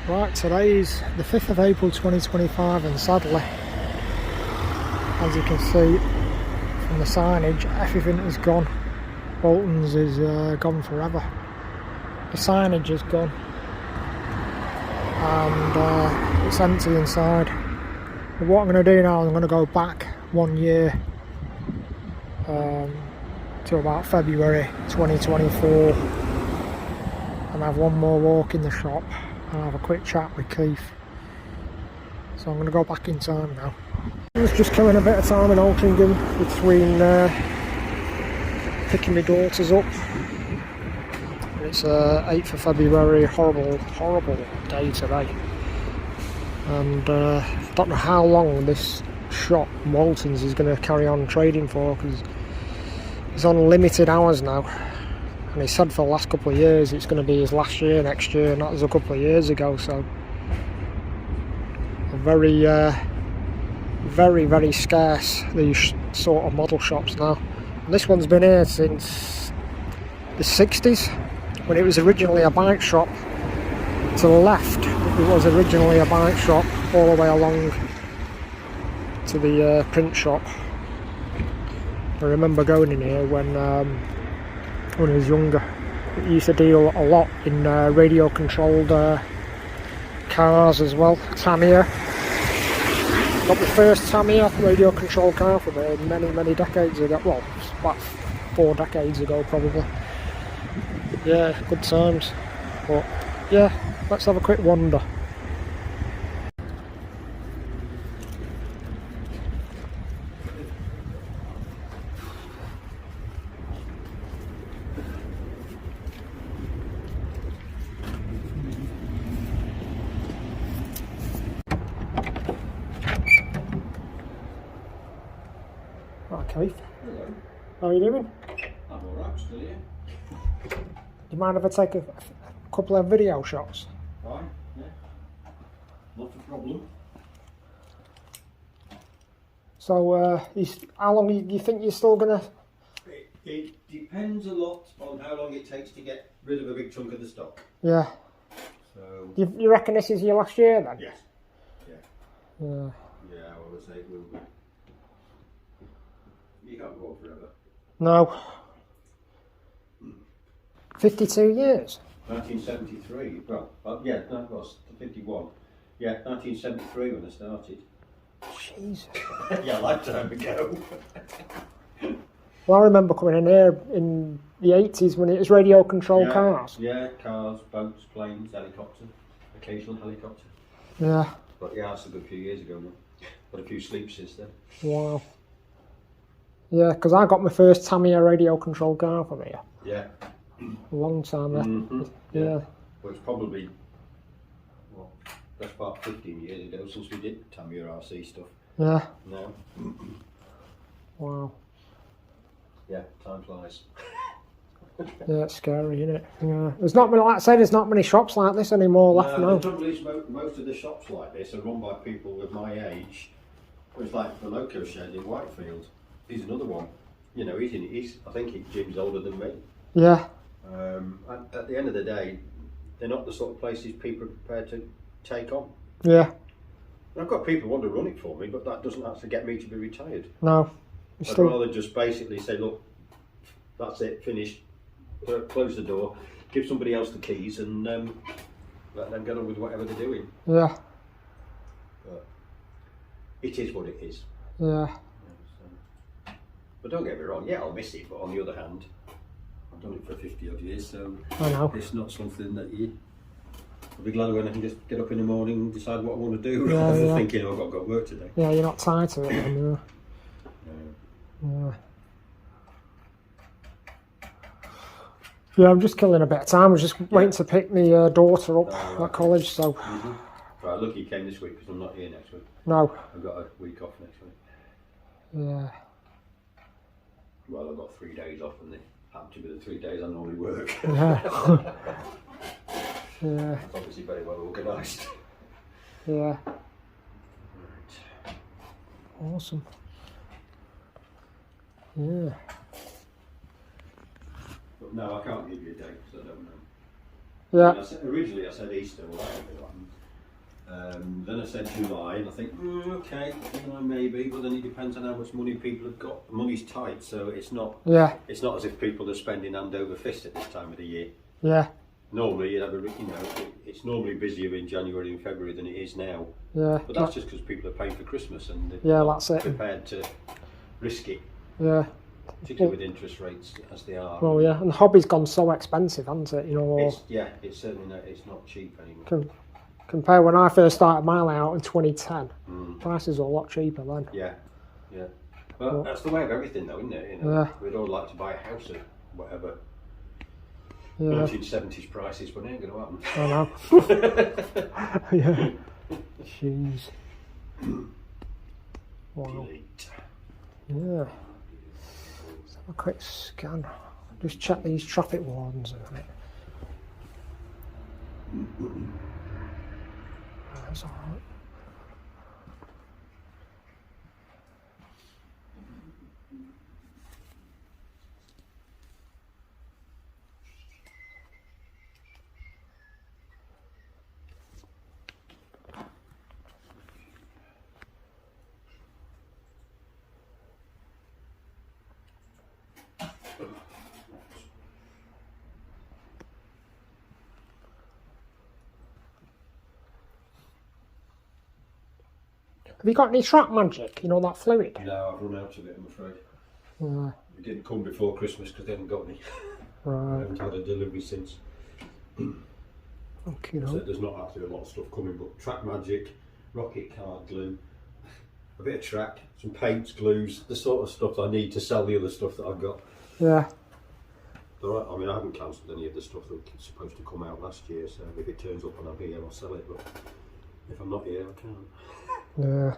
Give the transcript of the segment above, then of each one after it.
Right, today's the 5th of April 2025 and sadly, as you can see from the signage, everything is gone. Bolton's is gone forever. The signage is gone and it's empty inside. But what I'm going to do now is I'm going to go back 1 year to about February 2024 and have one more walk in the shop and have a quick chat with Keith. So I'm going to go back in time now. I was just killing a bit of time in Altrincham between picking my daughters up. It's 8th of February, horrible day today. And I don't know how long this shop, Waltons, is going to carry on trading for, because it's on limited hours now. And he said for the last couple of years it's going to be his last year next year, and that was a couple of years ago. So very scarce, these sort of model shops now. And this one's been here since the 60s, when it was originally a bike shop. To the left, it was originally a bike shop all the way along to the print shop. I remember going in here when I was younger. It used to deal a lot in radio controlled cars as well. Tamiya. Got my first Tamiya radio controlled car from here many decades ago. Well, about 4 decades ago probably. Yeah, good times. But yeah, let's have a quick wander. Right, Keith. Hello. How are you doing? I'm alright, still here. Do you mind if I take a couple of video shots? Fine, yeah. Not a problem. So, how long do you think you're still gonna? It depends a lot on how long it takes to get rid of a big chunk of the stock. Yeah. So. You reckon this is your last year then? Yes. Yeah. Yeah. Yeah, I would say it will be. You can't go on forever. No. 52 years? 1973. Well, yeah, no, it was 51. Yeah, 1973 when I started. Jesus. Yeah, a lifetime ago. Well, I remember coming in here in the 80s when it was radio controlled cars. Yeah, cars, boats, planes, helicopter, occasional helicopter. Yeah. But yeah, that's a good few years ago now. But a few sleeps since then. Wow. Yeah, because I got my first Tamiya radio controlled car from here. Yeah. A long time ago. Mm-hmm. Yeah. Well, it's probably, well, that's about 15 years ago since we did Tamiya RC stuff. Yeah. No. Wow. Yeah, time flies. Yeah, it's scary, isn't it? Yeah. There's not many, like I say, there's not many shops like this anymore left now. The trouble is, most of the shops like this are run by people of my age. It's like the Loco shed in Whitefield. He's another one. You know, I think Jim's older than me. Yeah. At the end of the day, they're not the sort of places people are prepared to take on. Yeah. I've got people who want to run it for me, but that doesn't actually get me to be retired. No. I'd rather just basically say, look, that's it, finished, close the door, give somebody else the keys and let them get on with whatever they're doing. Yeah. But it is what it is. Yeah. But don't get me wrong, yeah, I'll miss it, but on the other hand, I've done it for 50 odd years, so I know. It's not something that I'll be glad when I can just get up in the morning and decide what I want to do, Yeah, rather than yeah. thinking, oh, I've got to go to work today. Yeah, you're not tied to it anymore. Yeah. Yeah, I'm just killing a bit of time. I was just waiting to pick my daughter up at college, so. Right, lucky you came this week because I'm not here next week. No. I've got a week off next week. Yeah. Well, I've got 3 days off and they happen to be the 3 days I normally work. Yeah. Yeah. It's obviously very well organised. Yeah. Right. Awesome. Yeah. But no, I can't give you a date because I don't know. Yeah. Originally I said Easter, well that won't be Then I said July, and I think, okay, maybe, but then it depends on how much money people have got. Money's tight, so it's not. Yeah. It's not as if people are spending hand over fist at this time of the year. Yeah. Normally, it's normally busier in January and February than it is now. Yeah. But that's just because people are paying for Christmas and they're yeah, not that's it. prepared to risk it. Yeah. Particularly with interest rates as they are. Well, yeah, and the hobby's gone so expensive, hasn't it? You know. It's certainly not, it's not cheap anymore. Compare when I first started my layout in 2010, prices were a lot cheaper then. Yeah, yeah. Well, that's the way of everything, though, isn't it? We'd all like to buy a house at whatever 1970s prices, but it ain't going to happen. I know. Yeah. Jeez. Wow. Delete. Yeah. Let's have a quick scan. Just check these traffic wardens a minute. That's all right. Have you got any track magic? You know, that fluid? No, I've run out of it, I'm afraid. Yeah. It didn't come before Christmas because they haven't got any. Right. I haven't had a delivery since. Okay, So there's not actually a lot of stuff coming, but track magic, rocket card glue, a bit of track, some paints, glues, the sort of stuff I need to sell the other stuff that I've got. Yeah. I mean, I haven't cancelled any of the stuff that was supposed to come out last year, so if it turns up and I'll be here, I'll sell it, but if I'm not here, I can't. Yeah.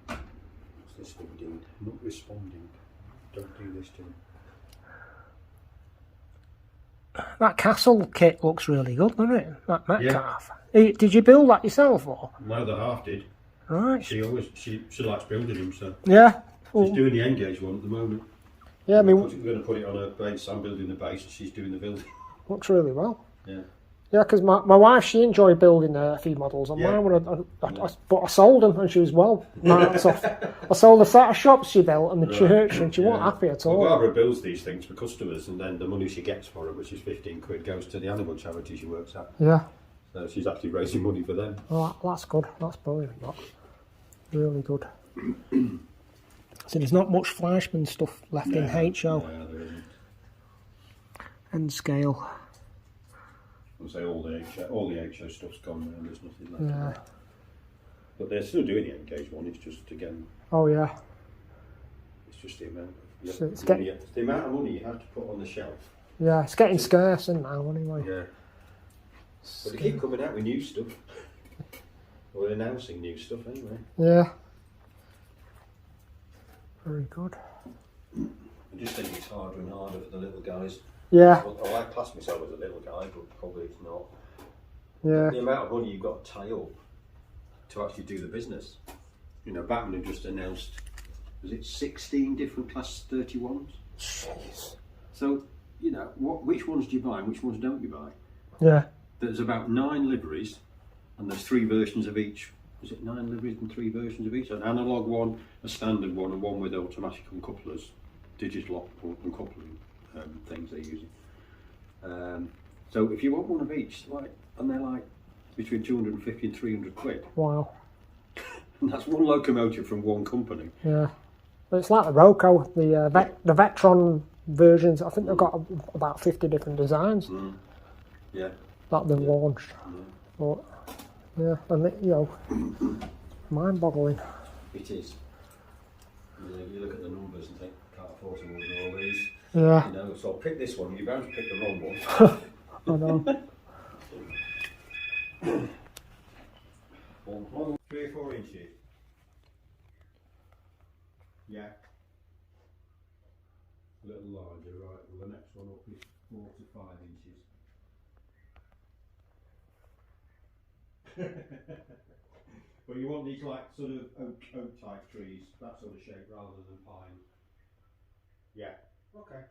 What's this thing doing? Not responding. Don't do this to me. That castle kit looks really good, doesn't it? That Metcalf. Yeah. Did you build that yourself, or? No, the half did. Right. She likes building them, so. Yeah. She's doing the engage one at the moment. Yeah, I mean, we're going to put it on her base. I'm building the base, and she's doing the building. Looks really well. Yeah. Yeah, because my wife, she enjoyed building a few models, and mine but I sold them, and she was I sold the set of shops she built and the church, and she wasn't happy at all. Well, Barbara builds these things for customers, and then the money she gets for it, which is 15 quid, goes to the animal charity she works at. Yeah. So she's actually raising money for them. Well, that's good. That's brilliant. That. Really good. So there's not much Fleischmann stuff left in HO. No, there isn't. And scale. I'll say all the HO stuff's gone now, there's nothing left. Yeah. But they're still doing the engage one, it's just again. Oh yeah. It's just the amount the amount of money you have to put on the shelf. Yeah, it's getting scarce isn't it, now anyway. Yeah. But they keep coming out with new stuff. Or announcing new stuff anyway. Yeah. Very good. I just think it's harder and harder for the little guys. Yeah. Well, I class myself as a little guy, but probably it's not. Yeah. The amount of money you've got to tie up to actually do the business. You know, Bachmann have just announced, was it 16 different class 31s? Jeez. So, you know, which ones do you buy and which ones don't you buy? Yeah. There's about 9 liveries, and there's 3 versions of each. Is it 9 liveries and 3 versions of each? An analogue one, a standard one, and one with automatic uncouplers, digital uncoupling things they're using. So if you want one of each, and they're like between 250 and 300 quid. Wow. And that's one locomotive from one company. Yeah. But it's like the Roco, the Vectron versions. I think they've got about 50 different designs. Yeah. That they've launched. Yeah. But yeah, and mind-boggling. It is. You look at the numbers and think, can't afford to order all these. Yeah. You know, so I'll pick this one. You're bound to pick the wrong one. I know. 3 or 4 inches. Yeah. A little larger, right? Well, the next one up is 4 to 5 inches. But you want these like sort of oak type trees, that sort of shape rather than pine. Yeah. Okay.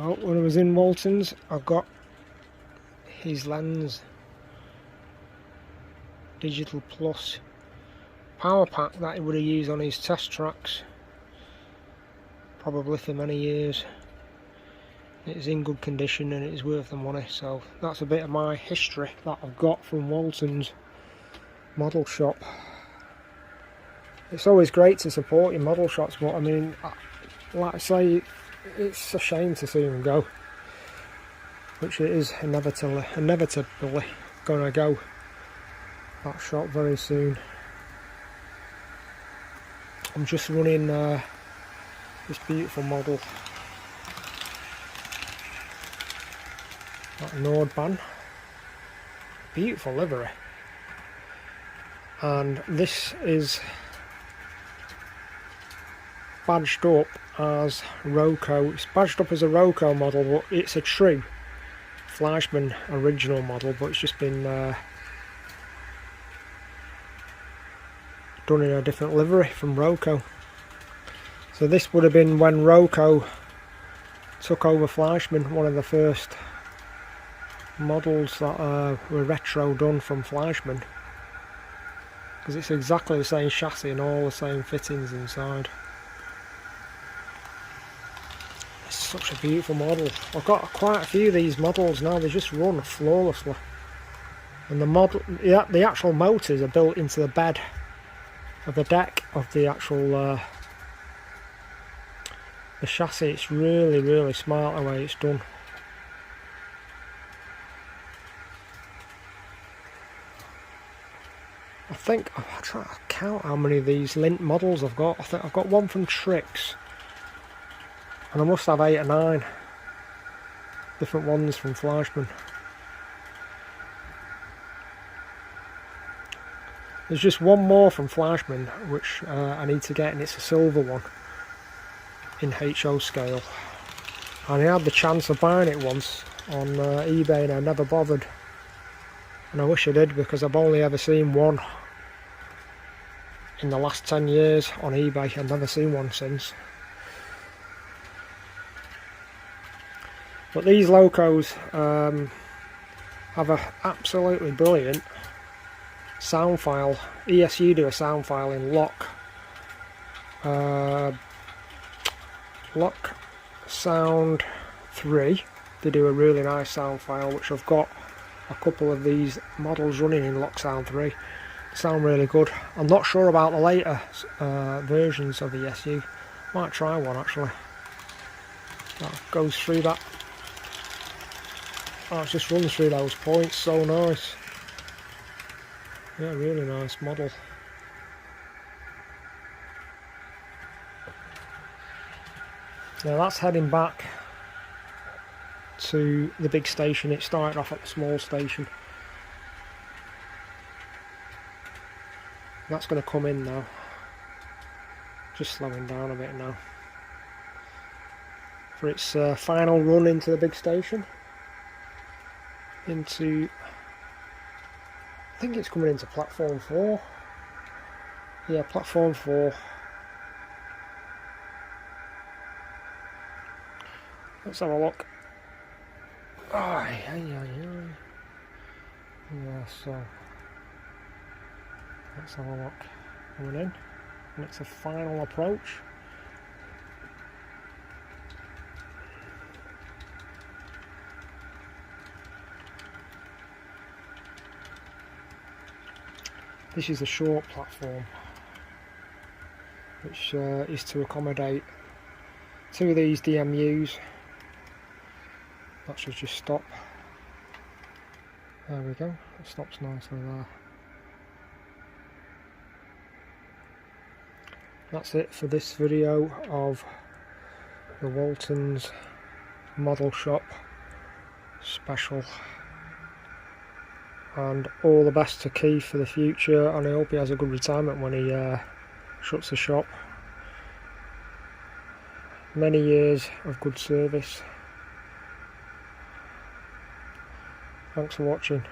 Well, when I was in Waltons, I got his lens, Digital Plus power pack that he would have used on his test tracks, probably for many years. It's in good condition and it's worth the money, so that's a bit of my history that I've got from Waltons model shop. It's always great to support your model shops, but I mean, like I say, it's a shame to see them go, which it is inevitably gonna go, that shop, very soon. I'm just running this beautiful model, that Nordban, beautiful livery, and this is badged up as Roco. It's badged up as a Roco model, but it's a true Fleischmann original model, but it's just been done in a different livery from Roco. So this would have been when Roco took over Fleischmann, one of the first models that were retro done from Fleischmann, because it's exactly the same chassis and all the same fittings inside. It's such a beautiful model. I've got quite a few of these models now. They just run flawlessly, and the model, the actual motors are built into the bed of the deck of the actual the chassis. It's really smart the way it's done. I think I'm trying to count how many of these lint models I've got. I think I've got one from Trix, and I must have 8 or 9 different ones from Fleischmann. There's just one more from Fleischmann which I need to get, and it's a silver one in HO scale. And I had the chance of buying it once on eBay and I never bothered. And I wish I did, because I've only ever seen one in the last 10 years on eBay. I've never seen one since. But these locos have a absolutely brilliant sound file. ESU do a sound file in lock sound 3. They do a really nice sound file, which I've got a couple of these models running in lock sound 3. They sound really good. I'm not sure about the later versions of ESU. Might try one actually. That goes through that. Oh, it just runs through those points, so nice. Yeah, really nice model. Now that's heading back to the big station. It started off at the small station. That's going to come in now. Just slowing down a bit now for its final run into the big station. Into, I think it's coming into platform 4. Yeah, platform 4. Let's have a look. Yeah, so let's have a look. Coming in, and it's a final approach. This is a short platform, which is to accommodate 2 of these DMUs. That should just stop. There we go, it stops nicely there. That's it for this video of the Waltons model shop special. And all the best to Keith for the future, and I hope he has a good retirement when he shuts the shop. Many years of good service. Thanks for watching.